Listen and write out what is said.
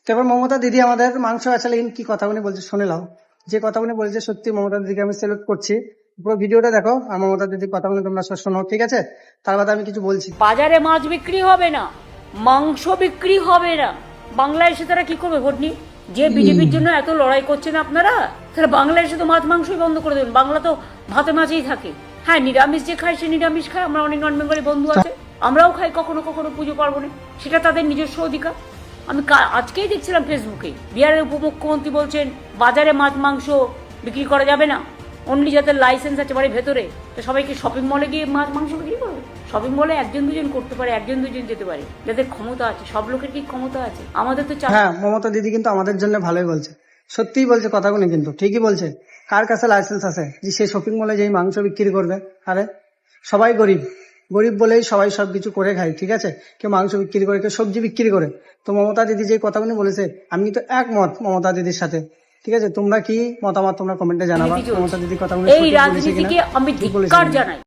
তারপর মমতা দিদি আমাদের মাংস আচালীন কি কথাগুলি বলছে শুনে নাও। যে কথাগুলি বলছে সত্যি মমতা দিদিকে আমি সেলুট করছি। পুরো ভিডিওটা দেখো আর মমতা দিদির কথাগুলি তোমরা সব শোনো, ঠিক আছে? তার বাদে আমি কিছু বলছি। বাজারে মাছ বিক্রি হবে না, মাংস বিক্রি হবে না, বাংলায় এসে তারা কি করবে ভোট নিয়ে? যে বিজেপির জন্য এত লড়াই করছেন আপনারা, তাহলে বাংলায় এসে তো মাছ মাংসই বন্ধ করে দেবেন। বাংলা তো ভাতে মাছেই থাকে। হ্যাঁ, নিরামিষ যে খায় সে নিরামিষ খায়, আমরা অনেক নন বেঙ্গলি বন্ধু আছে, আমরাও খাই কখনো কখনো পুজো পার্বণে, সেটা তাদের নিজস্ব অধিকার। আমি আজকেই দেখছিলাম ফেসবুকে বিহারের উপমুখ্যমন্ত্রী বলছেন বাজারে মাছ মাংস বিক্রি করা যাবে না, অনলি যাদের লাইসেন্স আছে বাড়ির ভেতরে। তো সবাইকে শপিং মলে গিয়ে মাছ মাংস বিক্রি করবে? শপিং মলে একজন দুজন করতে পারে, একজন দুজন যেতে পারে, যাদের ক্ষমতা আছে। সব লোকের কি ক্ষমতা আছে? আমাদের তো হ্যাঁ, মমতা দিদি কিন্তু আমাদের জন্য ভালোই বলছে, সত্যিই বলছে কথাগুলি, কিন্তু ঠিকই বলছে। কার কাছে লাইসেন্স আছে যে সে শপিং মলে যেই মাংস বিক্রি করবে? আরে সবাই গরিব, গরিব বলেই সবাই সবকিছু করে খায়, ঠিক আছে? কেউ মাংস বিক্রি করে, কেউ সবজি বিক্রি করে। তো মমতা দিদি যে কথাগুলি বলেছে আমি তো একমত মমতা দিদির সাথে, ঠিক আছে? তোমরা কি মতামত তোমরা কমেন্টে জানাবা। মমতা দিদি কথাগুলি এই সঠিক বলেছে রাজনীতিকে কিনা, আমি ঠিক বলেছে ধিক্কার কিনা। জানাই।